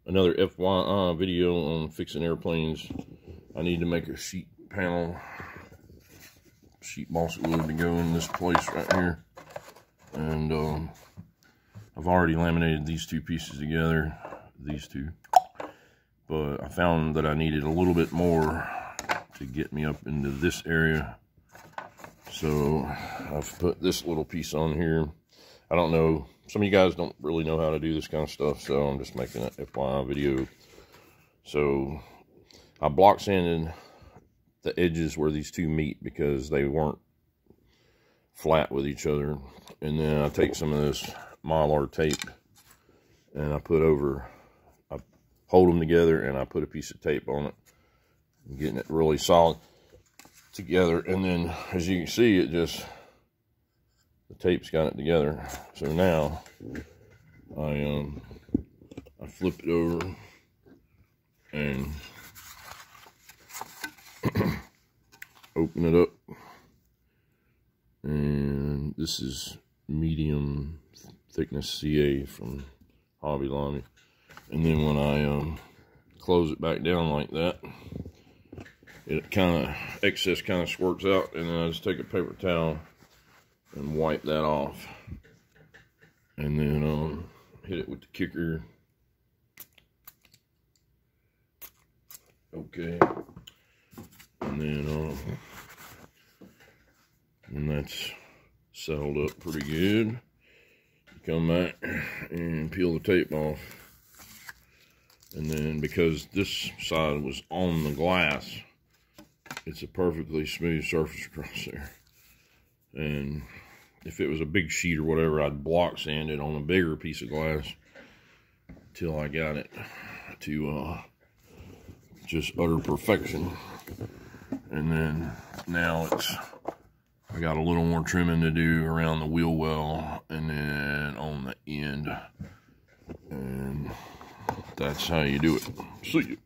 Another FYI video on fixing airplanes. I need to make a sheet panel, sheet balsa wood to go in this place right here. And I've already laminated these two pieces together, these two. But I found that I needed a little bit more to get me up into this area. So I've put this little piece on here. I don't know, some of you guys don't really know how to do this kind of stuff, so I'm just making an FYI video. So I block sanded the edges where these two meet because they weren't flat with each other. And then I take some of this Mylar tape and I hold them together and I put a piece of tape on it, getting it really solid together. And then as you can see, the tape's got it together. So now I flip it over and open it up, and this is medium thickness CA from Hobby Lobby. And then when I close it back down like that, it excess kind of squirts out, and then I just take a paper towel and wipe that off, and then hit it with the kicker. Okay, and then when that's settled up pretty good, come back and peel the tape off. And then because this side was on the glass, it's a perfectly smooth surface across there. And if it was a big sheet or whatever, I'd block sand it on a bigger piece of glass till I got it to just utter perfection. And then now I got a little more trimming to do around the wheel well and then on the end. And that's how you do it. See you.